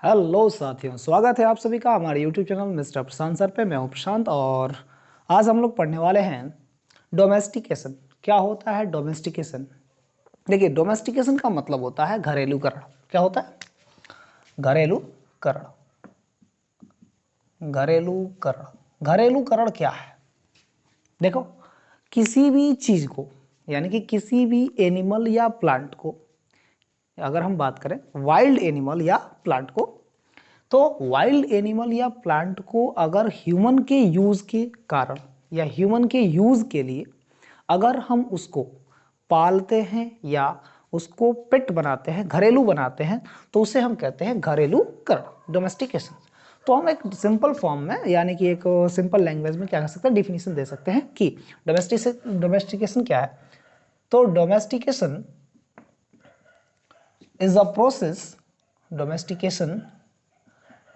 Hello साथियों, स्वागत है आप सभी का हमारे यूट्यूब चैनल मिस्टर प्रशांत सर पे। मैं हूं प्रशांत और आज हम लोग पढ़ने वाले हैं डोमेस्टिकेशन। क्या होता है डोमेस्टिकेशन? देखिए, डोमेस्टिकेशन का मतलब होता है घरेलूकरण। क्या होता है? घरेलूकरण। घरेलूकरण घरेलूकरण क्या है? देखो, किसी भी चीज को यानी कि किसी भी एनिमल या प्लांट को, अगर हम बात करें वाइल्ड एनिमल या प्लांट को, तो वाइल्ड एनिमल या प्लांट को अगर ह्यूमन के यूज के कारण या ह्यूमन के यूज के लिए अगर हम उसको पालते हैं या उसको पेट बनाते हैं, घरेलू बनाते हैं, तो उसे हम कहते हैं घरेलूकरण, डोमेस्टिकेशन। तो हम एक सिंपल फॉर्म में यानी कि एक सिंपल लैंग्वेज में क्या कर सकते हैं, डिफिनीशन दे सकते हैं कि डोमेस्टिकेशन क्या है। तो domestication is a process domestication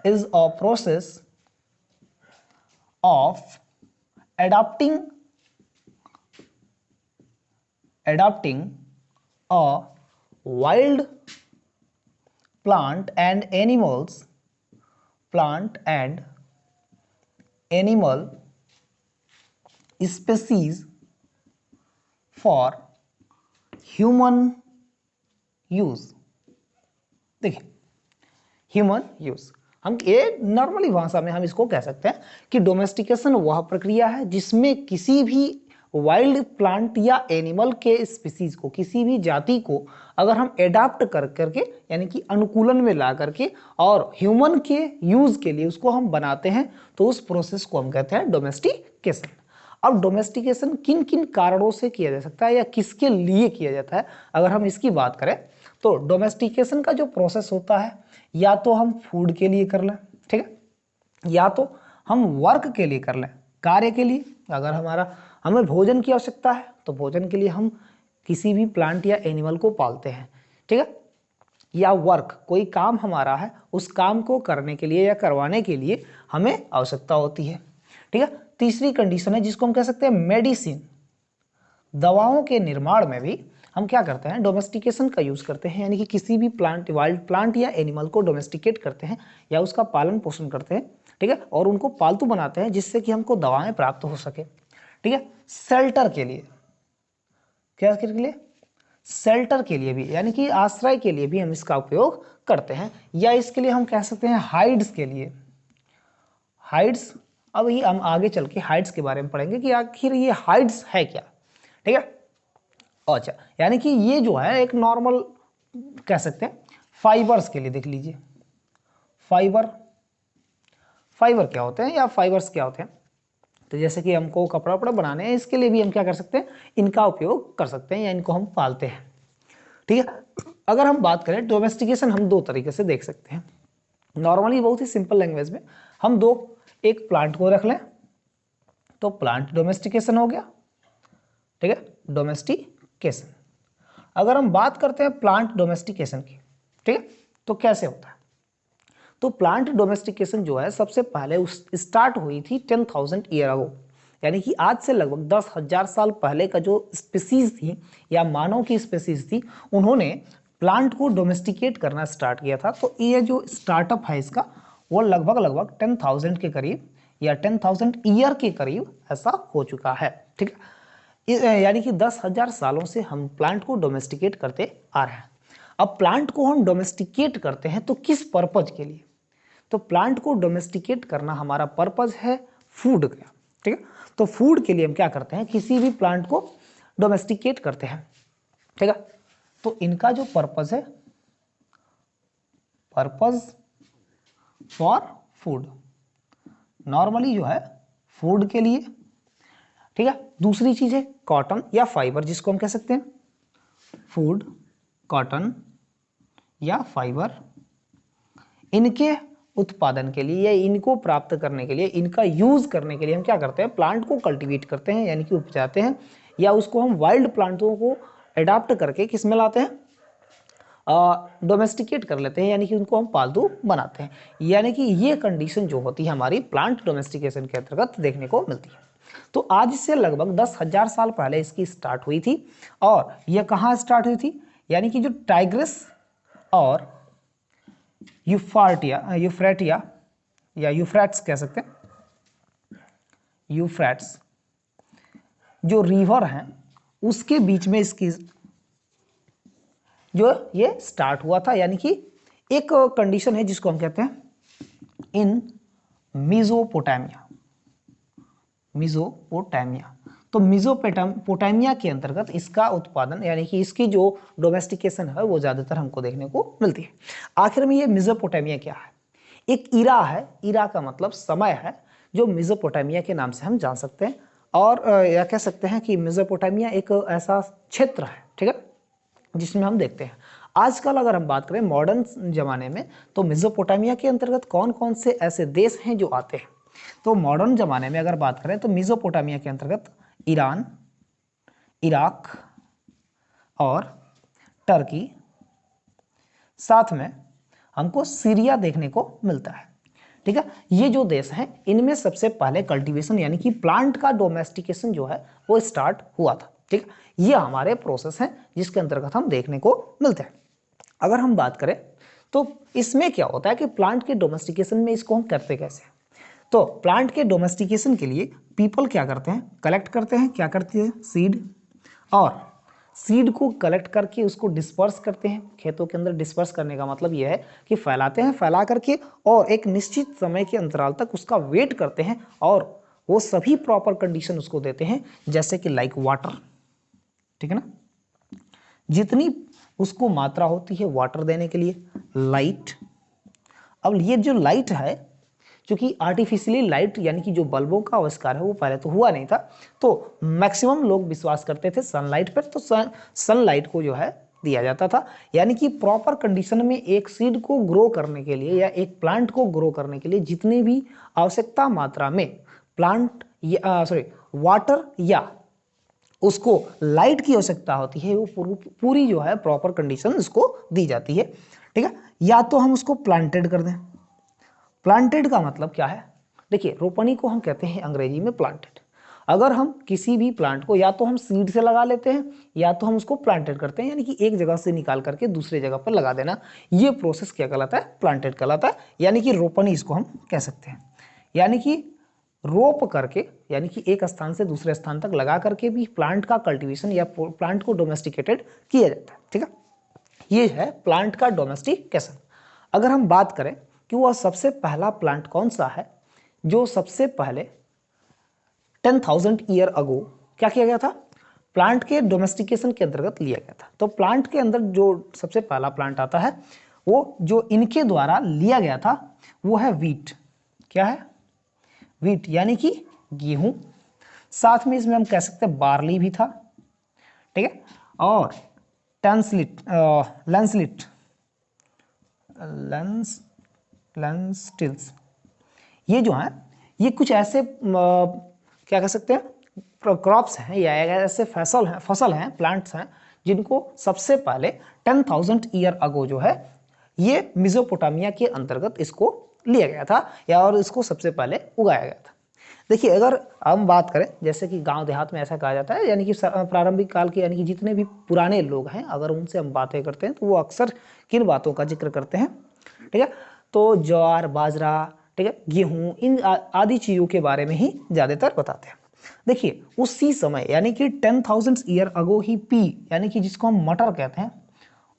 is a process of adapting a wild plant and animal species for human use। देखिए, ह्यूमन यूज, हम ये नॉर्मली भाषा में हम इसको कह सकते हैं कि डोमेस्टिकेशन वह प्रक्रिया है जिसमें किसी भी वाइल्ड प्लांट या एनिमल के स्पीसीज को, किसी भी जाति को अगर हम एडाप्ट कर करके यानी कि अनुकूलन में ला करके और ह्यूमन के यूज के लिए उसको हम बनाते हैं, तो उस प्रोसेस को हम कहते हैं डोमेस्टिकेशन। अब डोमेस्टिकेशन किन किन कारणों से किया जा सकता है या किसके लिए किया जाता है, अगर हम इसकी बात करें तो डोमेस्टिकेशन का जो प्रोसेस होता है या तो हम फूड के लिए कर लें, ठीक है, या तो हम वर्क के लिए कर लें, कार्य के लिए। अगर हमें भोजन की आवश्यकता है तो भोजन के लिए हम किसी भी प्लांट या एनिमल को पालते हैं, ठीक है, या वर्क, कोई काम हमारा है, उस काम को करने के लिए या करवाने के लिए हमें आवश्यकता होती है, ठीक है। तीसरी कंडीशन है जिसको हम कह सकते हैं मेडिसिन। दवाओं के निर्माण में भी हम क्या करते हैं, डोमेस्टिकेशन का यूज करते हैं, यानी कि किसी भी प्लांट, वाइल्ड प्लांट या एनिमल को डोमेस्टिकेट करते हैं या उसका पालन पोषण करते हैं, ठीक है, और उनको पालतू बनाते हैं जिससे कि हमको दवाएं प्राप्त हो सके, ठीक है। शेल्टर के लिए, क्या के लिए, शेल्टर के लिए भी यानी कि आश्रय के लिए भी हम इसका उपयोग करते हैं, या इसके लिए हम कह सकते हैं हाइड्स के लिए। हाइड्स, अब ये हम आगे चल के हाइड्स के बारे में पढ़ेंगे कि आखिर ये हाइड्स है क्या, ठीक है। अच्छा, यानी कि ये जो है एक नॉर्मल कह सकते हैं फाइबर्स के लिए। देख लीजिए, फाइबर क्या होते हैं या फाइबर्स क्या होते हैं, तो जैसे कि हमको कपड़ा वपड़ा बनाने हैं, इसके लिए भी हम क्या कर सकते हैं, इनका उपयोग कर सकते हैं या इनको हम पालते हैं, ठीक है। अगर हम बात करें डोमेस्टिकेशन, हम दो तरीके से देख सकते हैं। नॉर्मली बहुत ही सिंपल लैंग्वेज में हम दो, एक प्लांट को रख लें तो प्लांट डोमेस्टिकेशन हो गया, ठीक है, डोमेस्टिकेशन। अगर हम बात करते हैं प्लांट डोमेस्टिकेशन की, ठीक है, तो कैसे होता है, तो प्लांट डोमेस्टिकेशन जो है सबसे पहले उस स्टार्ट हुई थी 10,000 ईयर अगो, यानी कि आज से लगभग 10,000 साल पहले का जो स्पीसीज थी या मानव की स्पीसीज थी, उन्होंने प्लांट को डोमेस्टिकेट करना स्टार्ट किया था। तो ये जो स्टार्टअप है इसका, वो लगभग 10,000 के करीब या 10,000 ईयर के करीब ऐसा हो चुका है, ठीक है। यानी कि 10,000 सालों से हम प्लांट को डोमेस्टिकेट करते आ रहे हैं। अब प्लांट को हम डोमेस्टिकेट करते हैं तो किस पर्पज के लिए, तो प्लांट को डोमेस्टिकेट करना हमारा पर्पज है फूड का, ठीक है। तो फूड के लिए हम क्या करते हैं, किसी भी प्लांट को डोमेस्टिकेट करते हैं, ठीक है। तो इनका जो पर्पज है, पर्पज फॉर फूड, नॉर्मली जो है फूड के लिए, ठीक है। दूसरी चीज है कॉटन या फाइबर, जिसको हम कह सकते हैं फूड, कॉटन या फाइबर। इनके उत्पादन के लिए या इनको प्राप्त करने के लिए, इनका यूज करने के लिए हम क्या करते हैं, प्लांट को कल्टीवेट करते हैं यानी कि उपजाते हैं, या उसको हम वाइल्ड प्लांटों को अडॉप्ट करके किस में लाते हैं, डोमेस्टिकेट कर लेते हैं, यानी कि उनको हम पालतू बनाते हैं। यानी कि ये कंडीशन जो होती है हमारी प्लांट डोमेस्टिकेशन के अंतर्गत देखने को मिलती है। तो आज से लगभग 10,000 साल पहले इसकी स्टार्ट हुई थी, और यह कहाँ स्टार्ट हुई थी, यानी कि जो टाइग्रिस और यूफ्रेटिया या यूफ्रेट्स कह सकते हैं, यूफ्रेट्स जो रिवर हैं उसके बीच में इसकी जो ये स्टार्ट हुआ था, यानी कि एक कंडीशन है जिसको हम कहते हैं इन मेसोपोटामिया। मेसोपोटामिया, तो मेसोपोटामिया के अंतर्गत इसका उत्पादन यानी कि इसकी जो डोमेस्टिकेशन है वो ज्यादातर हमको देखने को मिलती है। आखिर में ये मेसोपोटामिया क्या है? एक इरा है, इरा का मतलब समय है, जो मेसोपोटामिया के नाम से हम जान सकते हैं। और या कह सकते हैं कि मेसोपोटामिया एक ऐसा क्षेत्र है, ठीक है, जिसमें हम देखते हैं आजकल अगर हम बात करें मॉडर्न जमाने में, तो मेसोपोटामिया के अंतर्गत कौन कौन से ऐसे देश हैं जो आते हैं। तो मॉडर्न जमाने में अगर बात करें तो मेसोपोटामिया के अंतर्गत ईरान, इराक और टर्की, साथ में हमको सीरिया देखने को मिलता है, ठीक है। ये जो देश हैं इनमें सबसे पहले कल्टीवेशन यानी कि प्लांट का डोमेस्टिकेशन जो है वो स्टार्ट हुआ था, ठीक है। ये हमारे प्रोसेस हैं जिसके अंतर्गत हम देखने को मिलते हैं। अगर हम बात करें तो इसमें क्या होता है कि प्लांट के डोमेस्टिकेशन में इसको हम करते कैसे हैं। तो प्लांट के डोमेस्टिकेशन के लिए पीपल क्या करते हैं, कलेक्ट करते हैं, क्या करते हैं, सीड, और सीड को कलेक्ट करके उसको डिस्पर्स करते हैं खेतों के अंदर। डिस्पर्स करने का मतलब यह है कि फैलाते हैं, फैला करके और एक निश्चित समय के अंतराल तक उसका वेट करते हैं और वो सभी प्रॉपर कंडीशन उसको देते हैं, जैसे कि लाइक वाटर, ठीक है ना, जितनी उसको मात्रा होती है वाटर देने के लिए, लाइट। अब ये जो लाइट है, क्योंकि आर्टिफिशियली लाइट यानी कि जो बल्बों का आविष्कार है वो पहले तो हुआ नहीं था, तो मैक्सिमम लोग विश्वास करते थे सनलाइट पर, तो सनलाइट को जो है दिया जाता था। यानी कि प्रॉपर कंडीशन में एक सीड को ग्रो करने के लिए या एक प्लांट को ग्रो करने के लिए जितनी भी आवश्यकता मात्रा में प्लांट वाटर या उसको लाइट की आवश्यकता होती है, वो पूरी जो है प्रॉपर कंडीशन उसको दी जाती है, ठीक है। या तो हम उसको प्लांटेड कर दें। प्लांटेड का मतलब क्या है, देखिए रोपनी को हम कहते हैं अंग्रेजी में प्लांटेड। अगर हम किसी भी प्लांट को या तो हम सीड से लगा लेते हैं या तो हम उसको प्लांटेड करते हैं, यानी कि एक जगह से निकाल करके दूसरी जगह पर लगा देना, ये प्रोसेस क्या कहलाता है, प्लांटेड कहलाता है। यानी कि रोपनी इसको हम कह सकते हैं, यानी कि रोप करके, यानी कि एक स्थान से दूसरे स्थान तक लगा करके भी प्लांट का कल्टीवेशन या प्लांट को डोमेस्टिकेटेड किया जाता है, ठीक है। ये है प्लांट का डोमेस्टिकेशन। अगर हम बात करें कि वह सबसे पहला प्लांट कौन सा है जो सबसे पहले 10,000 ईयर अगो क्या किया गया था, प्लांट के डोमेस्टिकेशन के अंतर्गत लिया गया था। तो प्लांट के अंदर जो सबसे पहला प्लांट आता है वो जो इनके द्वारा लिया गया था वो है वीट। क्या है, वीट, यानी कि गेहूं। साथ में इसमें हम कह सकते हैं बार्ली भी था, ठीक है, और लेंटिल्स, ये जो है ये कुछ ऐसे क्या कह सकते हैं क्रॉप्स हैं या ऐसे फसल हैं प्लांट्स हैं जिनको सबसे पहले 10,000 ईयर अगो जो है ये मेसोपोटामिया के अंतर्गत इसको लिया गया था या और इसको सबसे पहले उगाया गया था। देखिए अगर हम बात करें जैसे कि गांव देहात में ऐसा कहा जाता है, यानी कि प्रारंभिक काल के यानी कि जितने भी पुराने लोग हैं अगर उनसे हम बातें करते हैं तो वो अक्सर किन बातों का जिक्र करते हैं, ठीक है, तो ज्वार, बाजरा, ठीक है, गेहूं, इन आदि चीजों के बारे में ही ज्यादातर बताते हैं। देखिए उसी समय यानी कि 10,000 ईयर अगो ही पी यानी कि जिसको हम मटर कहते हैं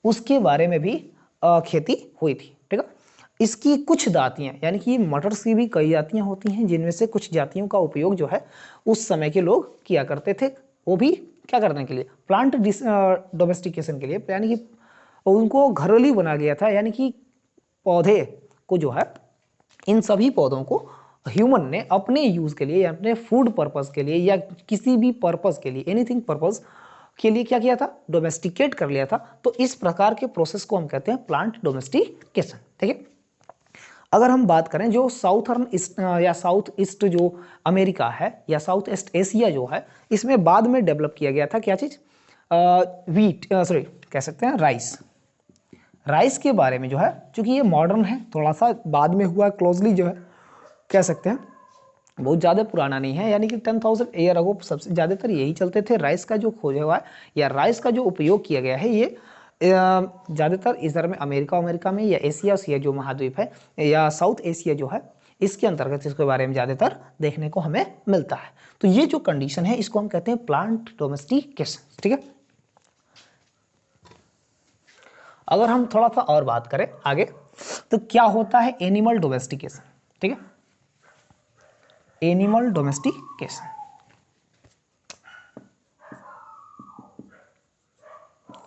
उसके बारे में भी खेती हुई थी, ठीक है। इसकी कुछ जातियां यानी कि मटर की भी कई जातियां होती हैं जिनमें से कुछ जातियों का उपयोग जो है उस समय के लोग किया करते थे, वो भी क्या करने के लिए, प्लांट डोमेस्टिकेशन के लिए, यानी कि उनको घरेलू बना गया था। यानी कि पौधे को जो है इन सभी पौधों को ह्यूमन ने अपने यूज के लिए या अपने फूड पर्पस के लिए या किसी भी पर्पस के लिए, एनीथिंग पर्पस के लिए क्या किया था, डोमेस्टिकेट कर लिया था। तो इस प्रकार के प्रोसेस को हम कहते हैं प्लांट डोमेस्टिकेशन, ठीक है। अगर हम बात करें जो साउथर्न या साउथ ईस्ट जो अमेरिका है या साउथ ईस्ट एशिया जो है, इसमें बाद में डेवलप किया गया था क्या चीज, कह सकते हैं राइस के बारे में जो है, क्योंकि ये मॉडर्न है, थोड़ा सा बाद में हुआ क्लोजली जो है कह सकते हैं, बहुत ज़्यादा पुराना नहीं है। यानी कि 10,000 ईयर अगो सबसे ज़्यादातर यही चलते थे। राइस का जो खोजा हुआ है या राइस का जो उपयोग किया गया है ये ज़्यादातर इधर में अमेरिका में या एशिया जो महाद्वीप है या साउथ एशिया जो है इसके अंतर्गत इसके बारे में ज़्यादातर देखने को हमें मिलता है। तो ये जो कंडीशन है इसको हम कहते हैं प्लांट डोमेस्टिकेशन। ठीक है, अगर हम थोड़ा सा और बात करें आगे तो क्या होता है एनिमल डोमेस्टिकेशन। ठीक है, एनिमल डोमेस्टिकेशन,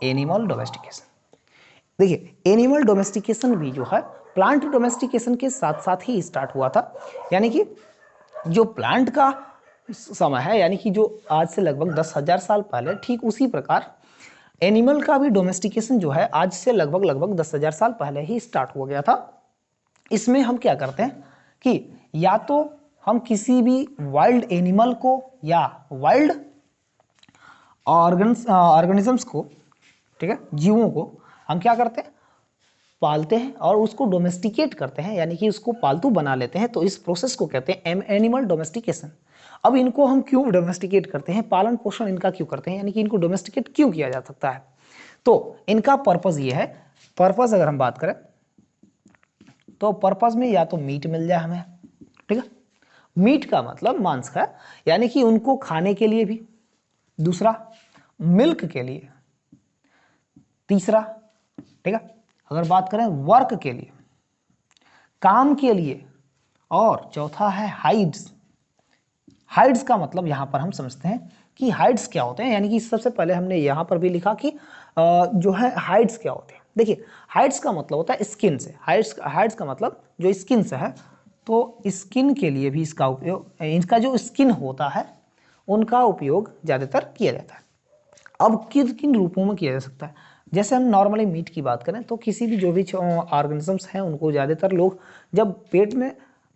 एनिमल डोमेस्टिकेशन, देखिए एनिमल डोमेस्टिकेशन भी जो है प्लांट डोमेस्टिकेशन के साथ साथ ही स्टार्ट हुआ था। यानी कि जो प्लांट का समय है, यानी कि जो आज से लगभग 10,000 साल पहले, ठीक उसी प्रकार एनिमल का भी डोमेस्टिकेशन जो है आज से लगभग 10,000 साल पहले ही स्टार्ट हो गया था। इसमें हम क्या करते हैं कि या तो हम किसी भी वाइल्ड एनिमल को या वाइल्ड ऑर्गेनिजम्स को, ठीक है, जीवों को हम क्या करते हैं पालते हैं और उसको डोमेस्टिकेट करते हैं, यानी कि उसको पालतू बना लेते हैं। तो इस प्रोसेस को कहते हैं एनिमल डोमेस्टिकेशन। अब इनको हम क्यों डोमेस्टिकेट करते हैं, पालन पोषण इनका क्यों करते हैं, यानी कि इनको डोमेस्टिकेट क्यों किया जा सकता है, तो इनका पर्पस ये है। पर्पस अगर हम बात करें तो पर्पस में या तो मीट मिल जाए हमें, ठीक है, मीट का मतलब मांस का, यानी कि उनको खाने के लिए भी, दूसरा मिल्क के लिए, तीसरा, ठीक है, अगर बात करें वर्क के लिए, काम के लिए, और चौथा है हाइड्स। हाइड्स का मतलब यहां पर हम समझते हैं कि हाइड्स क्या होते हैं, यानी कि सबसे पहले हमने यहां पर भी लिखा कि जो है हाइड्स क्या होते हैं। देखिए हाइड्स का मतलब होता है स्किन से, हाइड्स का मतलब जो स्किन से है, तो स्किन के लिए भी इसका उपयोग, इनका जो स्किन होता है उनका उपयोग ज़्यादातर किया जाता है। अब किन किन रूपों में किया जा सकता है, जैसे हम नॉर्मली मीट की बात करें तो किसी भी जो भी ऑर्गेनिजम्स हैं उनको ज़्यादातर लोग जब पेट में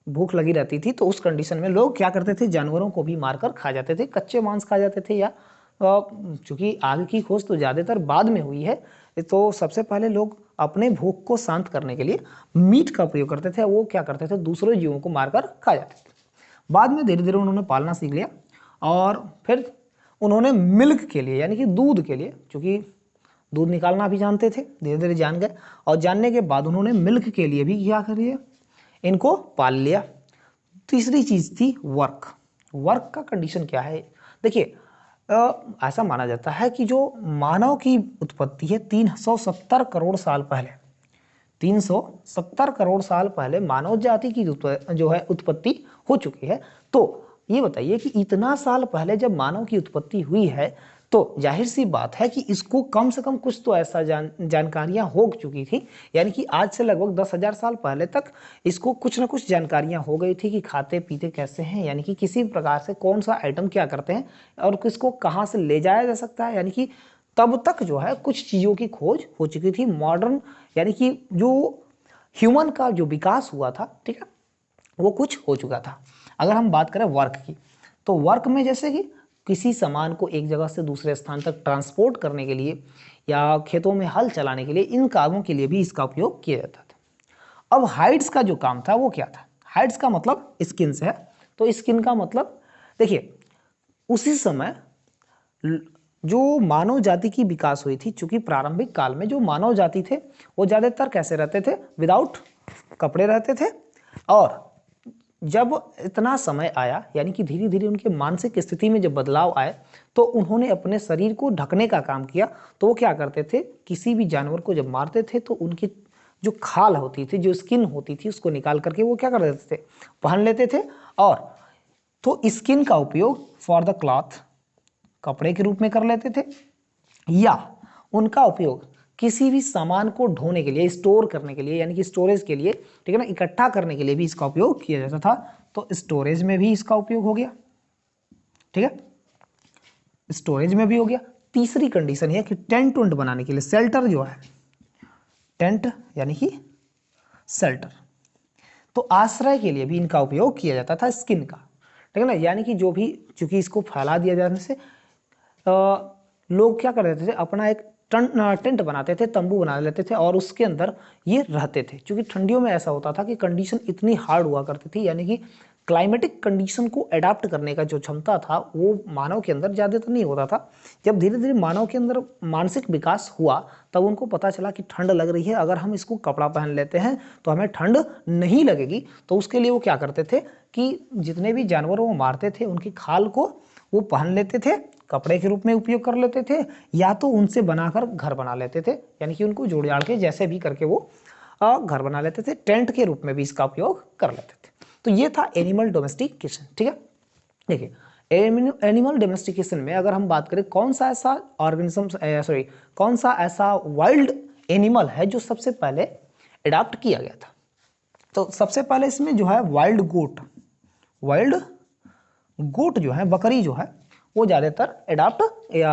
भूख लगी रहती थी तो उस कंडीशन में लोग क्या करते थे, जानवरों को भी मारकर खा जाते थे, कच्चे मांस खा जाते थे, या चूंकि आगे की खोज तो ज़्यादातर बाद में हुई है, तो सबसे पहले लोग अपने भूख को शांत करने के लिए मीट का प्रयोग करते थे। वो क्या करते थे, दूसरे जीवों को मारकर खा जाते थे। बाद में धीरे धीरे उन्होंने पालना सीख लिया और फिर उन्होंने मिल्क के लिए, यानी कि दूध के लिए, चूँकि दूध निकालना भी जानते थे, धीरे धीरे जान गए, और जानने के बाद उन्होंने मिल्क के लिए भी क्या कर लिया, इनको पाल लिया। तीसरी चीज़ थी वर्क। वर्क का कंडीशन क्या है, देखिए ऐसा माना जाता है कि जो मानव की उत्पत्ति है 370 करोड़ साल पहले, 370 करोड़ साल पहले मानव जाति की जो है उत्पत्ति हो चुकी है। तो ये बताइए कि इतना साल पहले जब मानव की उत्पत्ति हुई है तो जाहिर सी बात है कि इसको कम से कम कुछ तो ऐसा जानकारियां हो चुकी थी, यानी कि आज से लगभग 10,000 साल पहले तक इसको कुछ ना कुछ जानकारियां हो गई थी कि खाते पीते कैसे हैं, यानी कि किसी प्रकार से कौन सा आइटम क्या करते हैं और किसको कहाँ से ले जाया जा सकता है, यानी कि तब तक जो है कुछ चीज़ों की खोज हो चुकी थी। मॉडर्न यानी कि जो ह्यूमन का जो विकास हुआ था, ठीक है, वो कुछ हो चुका था। अगर हम बात करें वर्क की, तो वर्क में जैसे कि किसी सामान को एक जगह से दूसरे स्थान तक ट्रांसपोर्ट करने के लिए या खेतों में हल चलाने के लिए, इन कामों के लिए भी इसका उपयोग किया जाता था। अब हाइड्स का जो काम था वो क्या था, हाइड्स का मतलब स्किन से है। तो स्किन का मतलब देखिए उसी समय जो मानव जाति की विकास हुई थी, चूंकि प्रारंभिक काल में जो मानव जाति थे वो ज़्यादातर कैसे रहते थे, विदाउट कपड़े रहते थे, और जब इतना समय आया, यानी कि धीरे धीरे उनके मानसिक स्थिति में जब बदलाव आए तो उन्होंने अपने शरीर को ढकने का काम किया। तो वो क्या करते थे, किसी भी जानवर को जब मारते थे तो उनकी जो खाल होती थी, जो स्किन होती थी, उसको निकाल करके वो क्या कर देते थे, पहन लेते थे। और तो स्किन का उपयोग फॉर द क्लॉथ, कपड़े के रूप में कर लेते थे, या उनका उपयोग किसी भी सामान को ढोने के लिए, स्टोर करने के लिए, यानी कि स्टोरेज के लिए, ठीक है ना, इकट्ठा करने के लिए भी इसका उपयोग किया जाता था। तो स्टोरेज में भी इसका उपयोग हो गया, ठीक है, स्टोरेज में भी हो गया। तीसरी कंडीशन है कि टेंट वेंट बनाने के लिए, शेल्टर जो है, टेंट यानी कि शेल्टर, तो आश्रय के लिए भी इनका उपयोग किया जाता था स्किन का, ठीक है ना, यानी कि जो भी, चूंकि इसको फैला दिया जाने से लोग क्या कर देते थे, अपना एक टेंट बनाते थे, तंबू बना लेते थे और उसके अंदर ये रहते थे। क्योंकि ठंडियों में ऐसा होता था कि कंडीशन इतनी हार्ड हुआ करती थी, यानी कि क्लाइमेटिक कंडीशन को अडाप्ट करने का जो क्षमता था वो मानव के अंदर ज़्यादातर नहीं होता था। जब धीरे धीरे मानव के अंदर मानसिक विकास हुआ तब उनको पता चला कि ठंड लग रही है, अगर हम इसको कपड़ा पहन लेते हैं तो हमें ठंड नहीं लगेगी। तो उसके लिए वो क्या करते थे कि जितने भी जानवर वो मारते थे उनकी खाल को वो पहन लेते थे, कपड़े के रूप में उपयोग कर लेते थे, या तो उनसे बनाकर घर बना लेते थे, यानी कि उनको जोड़ जाड़ के जैसे भी करके वो घर बना लेते थे, टेंट के रूप में भी इसका उपयोग कर लेते थे। तो ये था एनिमल डोमेस्टिकेशन। ठीक है, देखिए एनिमल डोमेस्टिकेशन में अगर हम बात करें कौन सा ऐसा ऑर्गेनिज्म कौन सा ऐसा वाइल्ड एनिमल है जो सबसे पहले अडॉप्ट किया गया था, तो सबसे पहले इसमें जो है वाइल्ड गोट जो है, बकरी जो है, वो ज़्यादातर अडॉप्ट या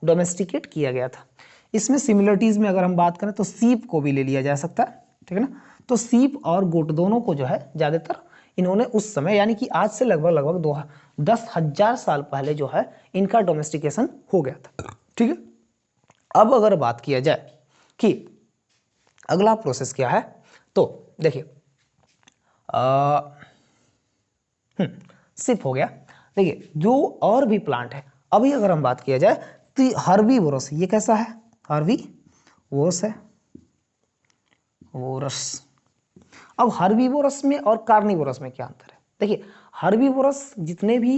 डोमेस्टिकेट किया गया था। इसमें सिमिलरिटीज़ में अगर हम बात करें तो सीप को भी ले लिया जा सकता है, ठीक है ना। तो सीप और गोट दोनों को जो है ज़्यादातर इन्होंने उस समय यानी कि आज से लगभग 10,000 साल पहले जो है इनका डोमेस्टिकेशन हो गया था। ठीक है, अब अगर बात किया जाए कि अगला प्रोसेस क्या है, तो देखिए सिर्फ हो गया। देखिए जो और भी प्लांट है, अभी अगर हम बात किया जाए तो हर्बीवोरस, ये कैसा है, हर्बीवोरस है, वोरस। अब हर्बीवोरस में और कार्निवोरस में क्या अंतर है? देखिए हर्बीवोरस जितने भी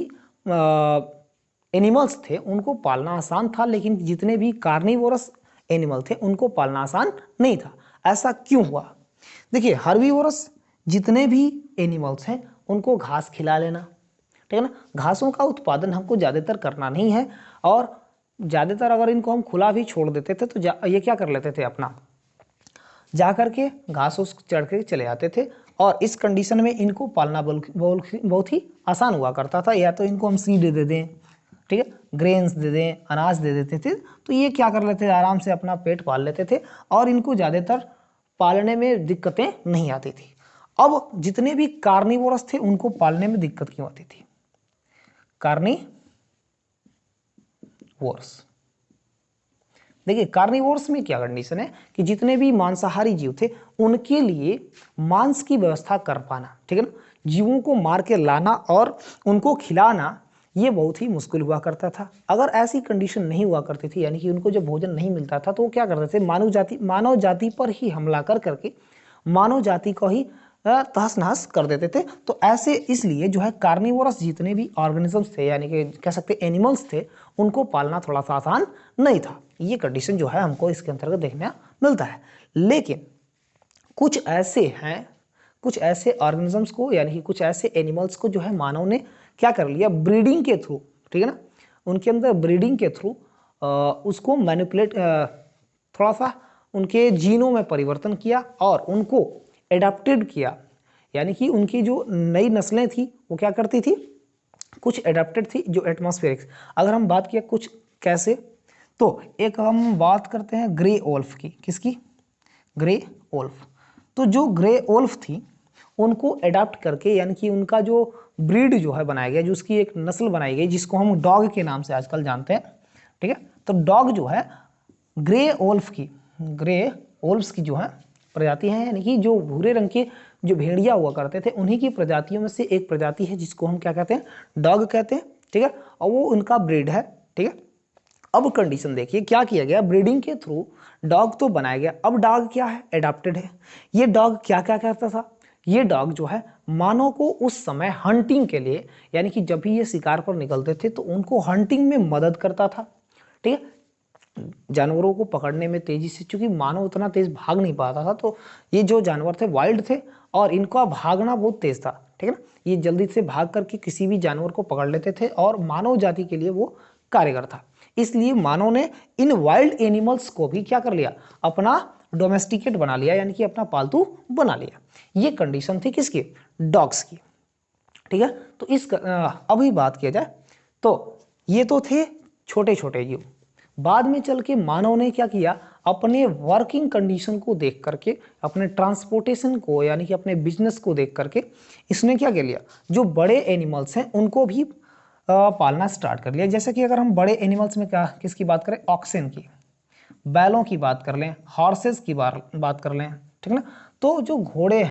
एनिमल्स थे उनको पालना आसान था, लेकिन जितने भी कार्निवोरस एनिमल थे उनको पालना आसान नहीं था। ऐसा क्यों हुआ? देखिए हर्बीवोरस जितने भी एनिमल्स हैं उनको घास खिला लेना, ठीक है ना। घासों का उत्पादन हमको ज़्यादातर करना नहीं है, और ज़्यादातर अगर इनको हम खुला भी छोड़ देते थे तो ये क्या कर लेते थे, अपना जा करके घास उस चढ़ के चले आते थे, और इस कंडीशन में इनको पालना बहुत ही आसान हुआ करता था। या तो इनको हम सीड दे दें, ठीक है, ग्रेन्स दे दें, अनाज दे देते थे, तो ये क्या कर लेते थे, आराम से अपना पेट पाल लेते थे, और इनको ज़्यादातर पालने में दिक्कतें नहीं आती थी। अब जितने भी कार्निवोरस थे उनको पालने में दिक्कत क्यों आती थी? कार्निवोरस, देखिए कार्निवोरस में क्या कंडीशन है कि जितने भी मांसाहारी जीव थे उनके लिए मांस की व्यवस्था कर पाना, ठीक है ना, जीवों को मार के लाना और उनको खिलाना, ये बहुत ही मुश्किल हुआ करता था। अगर ऐसी कंडीशन नहीं हुआ करती थी, यानी कि उनको जब भोजन नहीं मिलता था, तो वो क्या करते थे, मानव जाति पर ही हमला कर करके मानव जाति को ही तहस नहस कर देते थे। तो ऐसे इसलिए जो है कार्निवोरस जितने भी ऑर्गेनिजम्स थे, यानी कि कह सकते एनिमल्स थे, उनको पालना थोड़ा सा आसान नहीं था। ये कंडीशन जो है हमको इसके अंतर्गत देखने मिलता है। लेकिन कुछ ऐसे ऑर्गेनिजम्स को, यानी कि कुछ ऐसे एनिमल्स को जो है मानव ने क्या कर लिया, ब्रीडिंग के थ्रू, ठीक है ना, उनके अंदर ब्रीडिंग के थ्रू उसको मैनिपुलेट, थोड़ा सा उनके जीनों में परिवर्तन किया और उनको एडाप्टेड किया। यानी कि उनकी जो नई नस्लें थी वो क्या करती थी, कुछ एडाप्टेड थी जो एटमॉस्फेरिक्स। अगर हम बात किया कुछ कैसे, तो एक हम बात करते हैं ग्रे वोल्फ की, किसकी, ग्रे वोल्फ। तो जो ग्रे वोल्फ थी उनको अडाप्ट करके, यानी कि उनका जो ब्रीड जो है बनाया गया, जो उसकी एक नस्ल बनाई गई जिसको हम डॉग के नाम से आजकल जानते हैं, ठीक है। तो डॉग जो है ग्रे वोल्फ्स की जो है प्रजाति है, यानी कि जो भूरे रंग के जो भेड़िया हुआ करते थे उन्हीं की प्रजातियों में से एक प्रजाति है जिसको हम क्या कहते हैं, डॉग कहते हैं, ठीक है। और वो उनका ब्रीड है, ठीक है। अब कंडीशन देखिए क्या किया गया, ब्रीडिंग के थ्रू डॉग तो बनाया गया। अब डॉग क्या है, एडाप्टेड है। ये डॉग क्या क्या करता था, ये डॉग जो है मानव को उस समय हंटिंग के लिए, यानी कि जब भी ये शिकार पर निकलते थे तो उनको हंटिंग में मदद करता था, ठीक है, जानवरों को पकड़ने में तेजी से। चूंकि मानव उतना तेज भाग नहीं पाता था, तो ये जो जानवर थे वाइल्ड थे और इनका भागना बहुत तेज था, ठीक है ना। ये जल्दी से भाग करके किसी भी जानवर को पकड़ लेते थे और मानव जाति के लिए वो कारगर था। इसलिए मानव ने इन वाइल्ड एनिमल्स को भी क्या कर लिया, अपना डोमेस्टिकेट बना लिया, यानी कि अपना पालतू बना लिया। ये कंडीशन थी किसकी, डॉग्स की, ठीक है। तो इस अभी बात किया जाए तो ये तो थे छोटे छोटे जीव। बाद में चल के मानव ने क्या किया, अपने वर्किंग कंडीशन को देख करके, अपने ट्रांसपोर्टेशन को, यानी कि अपने बिजनेस को देख करके इसने क्या कर लिया, जो बड़े एनिमल्स हैं उनको भी पालना स्टार्ट कर लिया। जैसे कि अगर हम बड़े एनिमल्स में क्या किसकी बात करें, ऑक्सन की, बैलों की बात कर लें, हॉर्सेस की बात कर लें, ठीक है ना। तो जो घोड़े